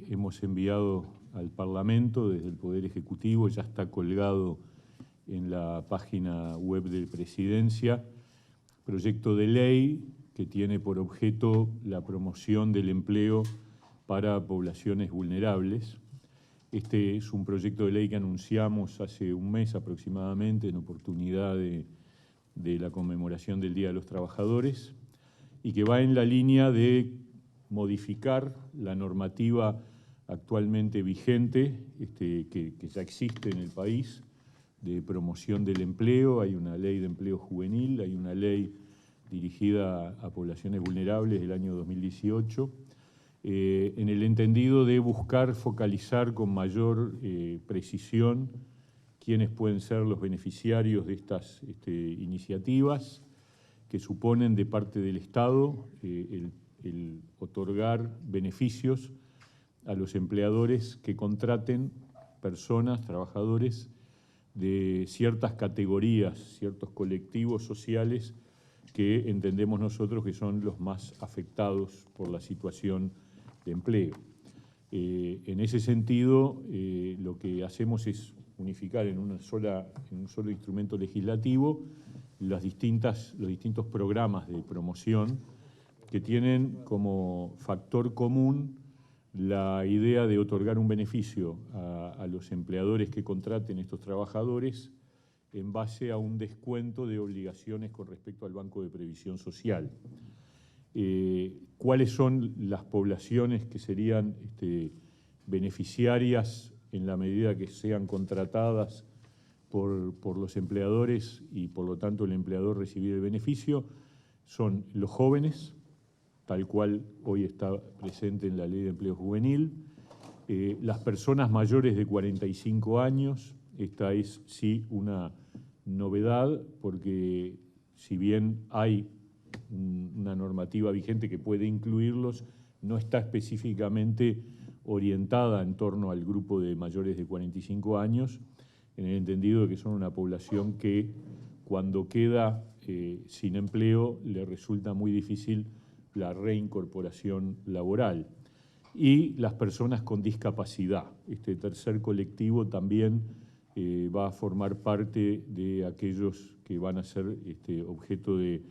hemos enviado al Parlamento desde el Poder Ejecutivo, ya está colgado en la página web de Presidencia, proyecto de ley que tiene por objeto la promoción del empleo para poblaciones vulnerables. Este es un proyecto de ley que anunciamos hace un mes aproximadamente en oportunidad de la conmemoración del Día de los Trabajadores y que va en la línea de modificar la normativa actualmente vigente, que ya existe en el país, de promoción del empleo. Hay una ley de empleo juvenil, hay una ley dirigida a poblaciones vulnerables del año 2018, en el entendido de buscar focalizar con mayor precisión quiénes pueden ser los beneficiarios de estas iniciativas que suponen de parte del Estado el otorgar beneficios a los empleadores que contraten personas, trabajadores de ciertas categorías, ciertos colectivos sociales que entendemos nosotros que son los más afectados por la situación de empleo. En ese sentido, lo que hacemos es unificar en un solo instrumento legislativo los distintos programas de promoción que tienen como factor común la idea de otorgar un beneficio a los empleadores que contraten estos trabajadores en base a un descuento de obligaciones con respecto al Banco de Previsión Social. ¿Cuáles son las poblaciones que serían beneficiarias en la medida que sean contratadas por los empleadores y por lo tanto el empleador recibir el beneficio? Son los jóvenes, tal cual hoy está presente en la Ley de Empleo Juvenil, las personas mayores de 45 años. Esta es sí una novedad porque si bien hay una normativa vigente que puede incluirlos, no está específicamente orientada en torno al grupo de mayores de 45 años, en el entendido de que son una población que cuando queda sin empleo le resulta muy difícil la reincorporación laboral. Y las personas con discapacidad. Este tercer colectivo también va a formar parte de aquellos que van a ser objeto de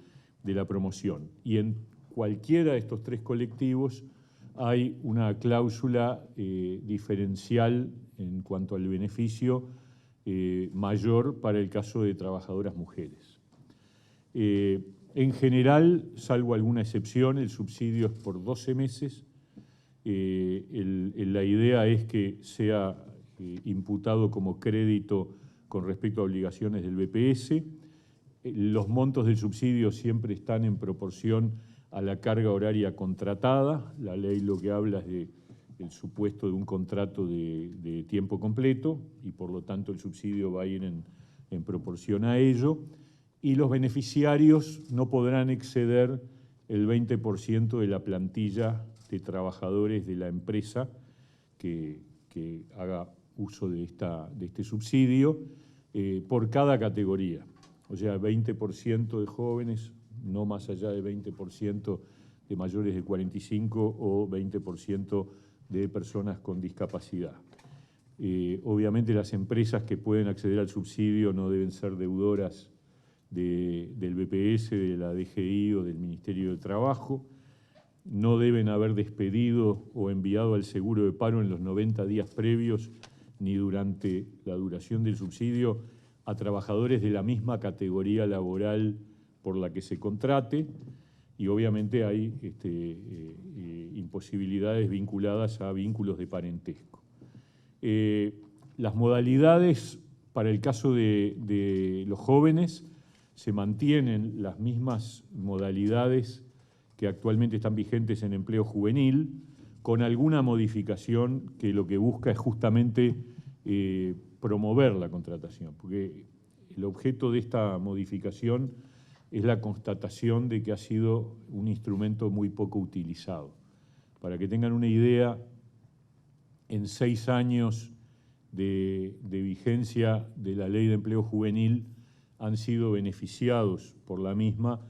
la promoción. Y en cualquiera de estos tres colectivos hay una cláusula diferencial en cuanto al beneficio mayor para el caso de trabajadoras mujeres. En general, salvo alguna excepción, el subsidio es por 12 meses. La idea es que sea imputado como crédito con respecto a obligaciones del BPS. Los montos del subsidio siempre están en proporción a la carga horaria contratada. La ley lo que habla es del supuesto de un contrato de tiempo completo y por lo tanto el subsidio va a ir en proporción a ello. Y los beneficiarios no podrán exceder el 20% de la plantilla de trabajadores de la empresa que haga uso de este subsidio por cada categoría. O sea, 20% de jóvenes, no más allá de 20% de mayores de 45 o 20% de personas con discapacidad. Obviamente las empresas que pueden acceder al subsidio no deben ser deudoras del BPS, de la DGI o del Ministerio de Trabajo. No deben haber despedido o enviado al seguro de paro en los 90 días previos ni durante la duración del subsidio a trabajadores de la misma categoría laboral por la que se contrate, y obviamente hay imposibilidades vinculadas a vínculos de parentesco. Las modalidades para el caso de los jóvenes se mantienen las mismas modalidades que actualmente están vigentes en empleo juvenil, con alguna modificación que lo que busca es justamente promover la contratación, porque el objeto de esta modificación es la constatación de que ha sido un instrumento muy poco utilizado. Para que tengan una idea, en 6 años de vigencia de la Ley de Empleo Juvenil han sido beneficiados por la misma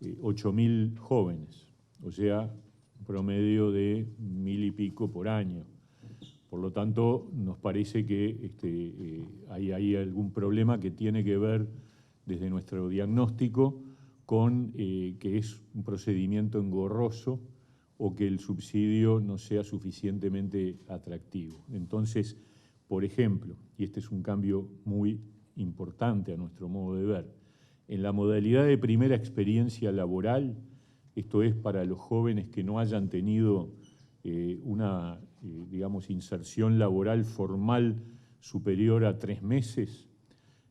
8.000 jóvenes, o sea, un promedio de 1.000 y pico por año. Por lo tanto, nos parece que hay algún problema que tiene que ver desde nuestro diagnóstico con que es un procedimiento engorroso o que el subsidio no sea suficientemente atractivo. Entonces, por ejemplo, y este es un cambio muy importante a nuestro modo de ver, en la modalidad de primera experiencia laboral, esto es para los jóvenes que no hayan tenido una, digamos, inserción laboral formal superior a 3 meses,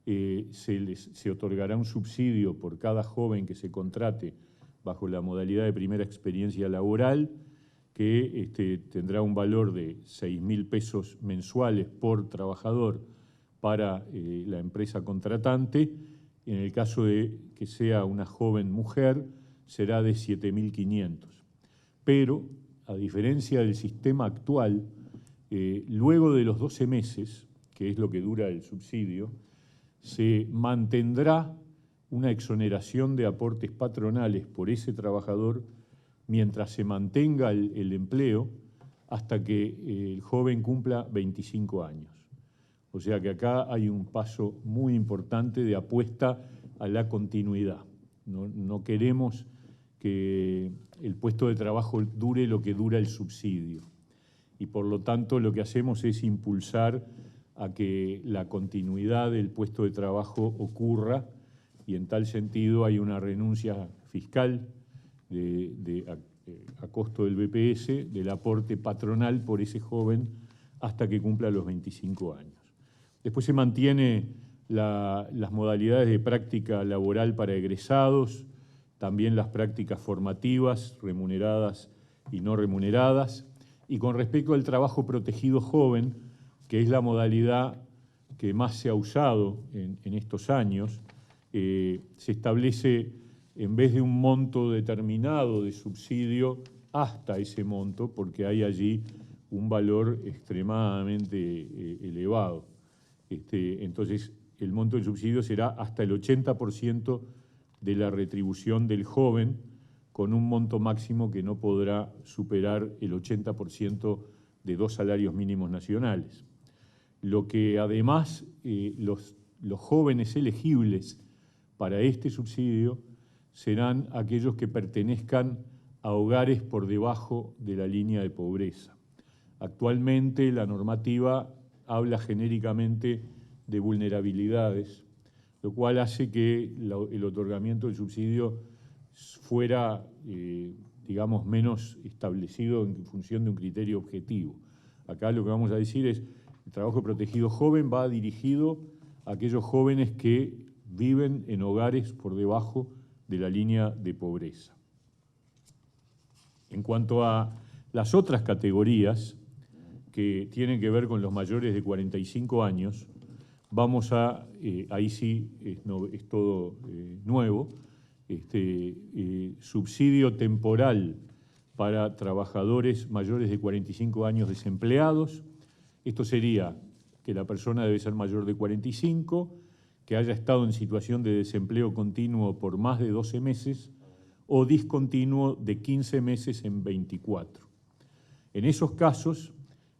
se otorgará un subsidio por cada joven que se contrate bajo la modalidad de primera experiencia laboral, que tendrá un valor de 6.000 pesos mensuales por trabajador para la empresa contratante. En el caso de que sea una joven mujer, será de 7.500. Pero, a diferencia del sistema actual, luego de los 12 meses, que es lo que dura el subsidio, se mantendrá una exoneración de aportes patronales por ese trabajador mientras se mantenga el empleo hasta que el joven cumpla 25 años. O sea que acá hay un paso muy importante de apuesta a la continuidad. No queremos que el puesto de trabajo dure lo que dura el subsidio. Y por lo tanto lo que hacemos es impulsar a que la continuidad del puesto de trabajo ocurra, y en tal sentido hay una renuncia fiscal a costo del BPS del aporte patronal por ese joven hasta que cumpla los 25 años. Después se mantiene las modalidades de práctica laboral para egresados, también las prácticas formativas, remuneradas y no remuneradas. Y con respecto al trabajo protegido joven, que es la modalidad que más se ha usado en estos años, se establece, en vez de un monto determinado de subsidio, hasta ese monto, porque hay allí un valor extremadamente elevado. Entonces, el monto del subsidio será hasta el 80% de la retribución del joven, con un monto máximo que no podrá superar el 80% de 2 salarios mínimos nacionales. Lo que además los jóvenes elegibles para este subsidio serán aquellos que pertenezcan a hogares por debajo de la línea de pobreza. Actualmente la normativa habla genéricamente de vulnerabilidades, lo cual hace que el otorgamiento del subsidio fuera, digamos, menos establecido en función de un criterio objetivo. Acá lo que vamos a decir es: el trabajo protegido joven va dirigido a aquellos jóvenes que viven en hogares por debajo de la línea de pobreza. En cuanto a las otras categorías que tienen que ver con los mayores de 45 años, vamos a, ahí sí es todo nuevo, subsidio temporal para trabajadores mayores de 45 años desempleados. Esto sería que la persona debe ser mayor de 45, que haya estado en situación de desempleo continuo por más de 12 meses o discontinuo de 15 meses en 24. En esos casos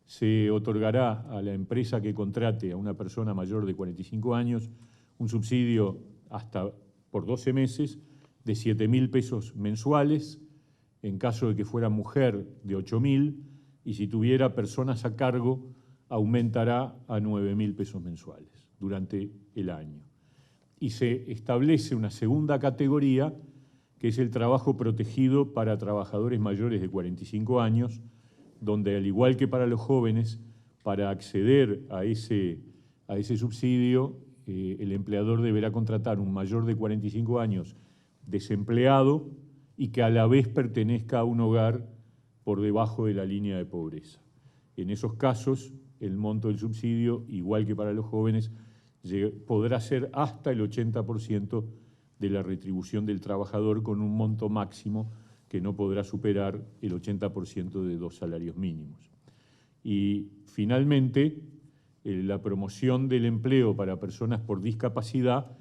se otorgará a la empresa que contrate a una persona mayor de 45 años un subsidio hasta por 12 meses de 7.000 pesos mensuales, en caso de que fuera mujer de 8.000, y si tuviera personas a cargo aumentará a 9.000 pesos mensuales durante el año. Y se establece una segunda categoría, que es el trabajo protegido para trabajadores mayores de 45 años, donde, al igual que para los jóvenes, para acceder a ese subsidio, el empleador deberá contratar un mayor de 45 años desempleado y que a la vez pertenezca a un hogar por debajo de la línea de pobreza. En esos casos, el monto del subsidio, igual que para los jóvenes, podrá ser hasta el 80% de la retribución del trabajador, con un monto máximo que no podrá superar el 80% de 2 salarios mínimos. Y finalmente, la promoción del empleo para personas por discapacidad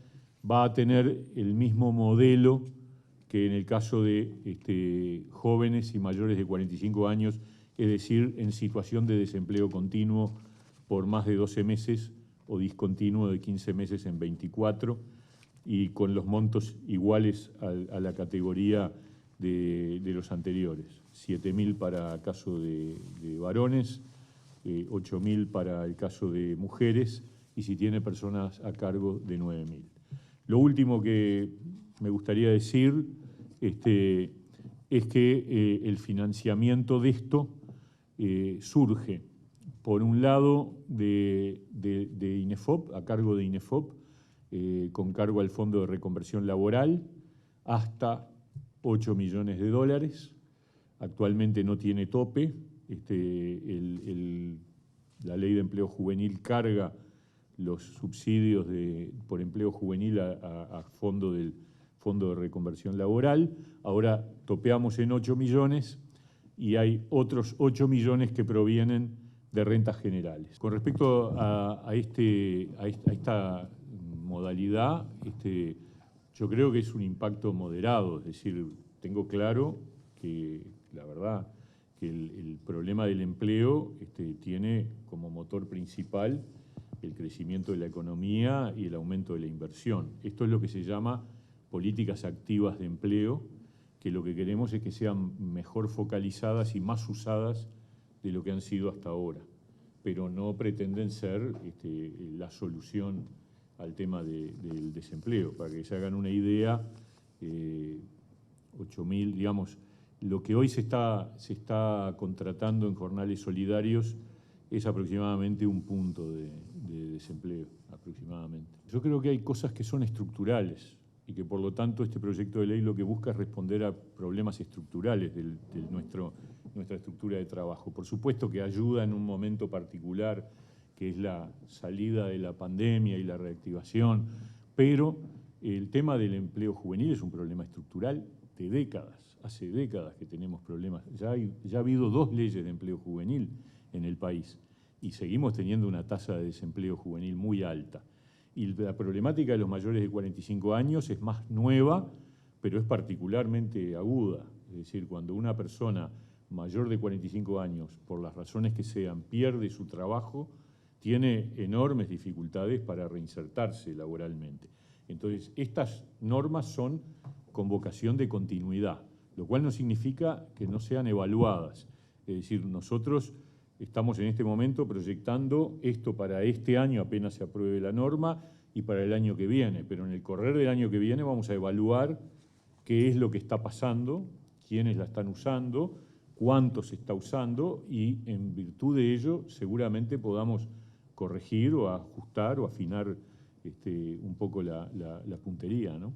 va a tener el mismo modelo que en el caso de jóvenes y mayores de 45 años es decir, en situación de desempleo continuo por más de 12 meses o discontinuo de 15 meses en 24, y con los montos iguales a la categoría de los anteriores. 7.000 para caso de varones, 8.000 para el caso de mujeres, y si tiene personas a cargo, de 9.000. Lo último que me gustaría decir es que el financiamiento de esto surge, por un lado, de INEFOP, a cargo de INEFOP, con cargo al Fondo de Reconversión Laboral, hasta 8 millones de dólares. Actualmente no tiene tope. La Ley de Empleo Juvenil carga los subsidios por empleo juvenil a fondo del Fondo de Reconversión Laboral. Ahora topeamos en 8 millones y hay otros 8 millones que provienen de rentas generales. Con respecto a esta modalidad, yo creo que es un impacto moderado, es decir, tengo claro que la verdad que el problema del empleo tiene como motor principal el crecimiento de la economía y el aumento de la inversión. Esto es lo que se llama políticas activas de empleo, que lo que queremos es que sean mejor focalizadas y más usadas de lo que han sido hasta ahora, pero no pretenden ser la solución al tema del desempleo. Para que se hagan una idea, 8.000, digamos, lo que hoy se está contratando en jornales solidarios es aproximadamente un punto de desempleo, aproximadamente. Yo creo que hay cosas que son estructurales y que por lo tanto este proyecto de ley lo que busca es responder a problemas estructurales de nuestra estructura de trabajo. Por supuesto que ayuda en un momento particular, que es la salida de la pandemia y la reactivación, pero el tema del empleo juvenil es un problema estructural de décadas. Hace décadas que tenemos problemas. Ya ha habido 2 leyes de empleo juvenil en el país y seguimos teniendo una tasa de desempleo juvenil muy alta. Y la problemática de los mayores de 45 años es más nueva, pero es particularmente aguda. Es decir, cuando una persona mayor de 45 años, por las razones que sean, pierde su trabajo, tiene enormes dificultades para reinsertarse laboralmente. Entonces, estas normas son con vocación de continuidad, lo cual no significa que no sean evaluadas. Es decir, nosotros estamos en este momento proyectando esto para este año, apenas se apruebe la norma, y para el año que viene. Pero en el correr del año que viene vamos a evaluar qué es lo que está pasando, quiénes la están usando, cuánto se está usando, y en virtud de ello seguramente podamos corregir o ajustar o afinar un poco la puntería, ¿no?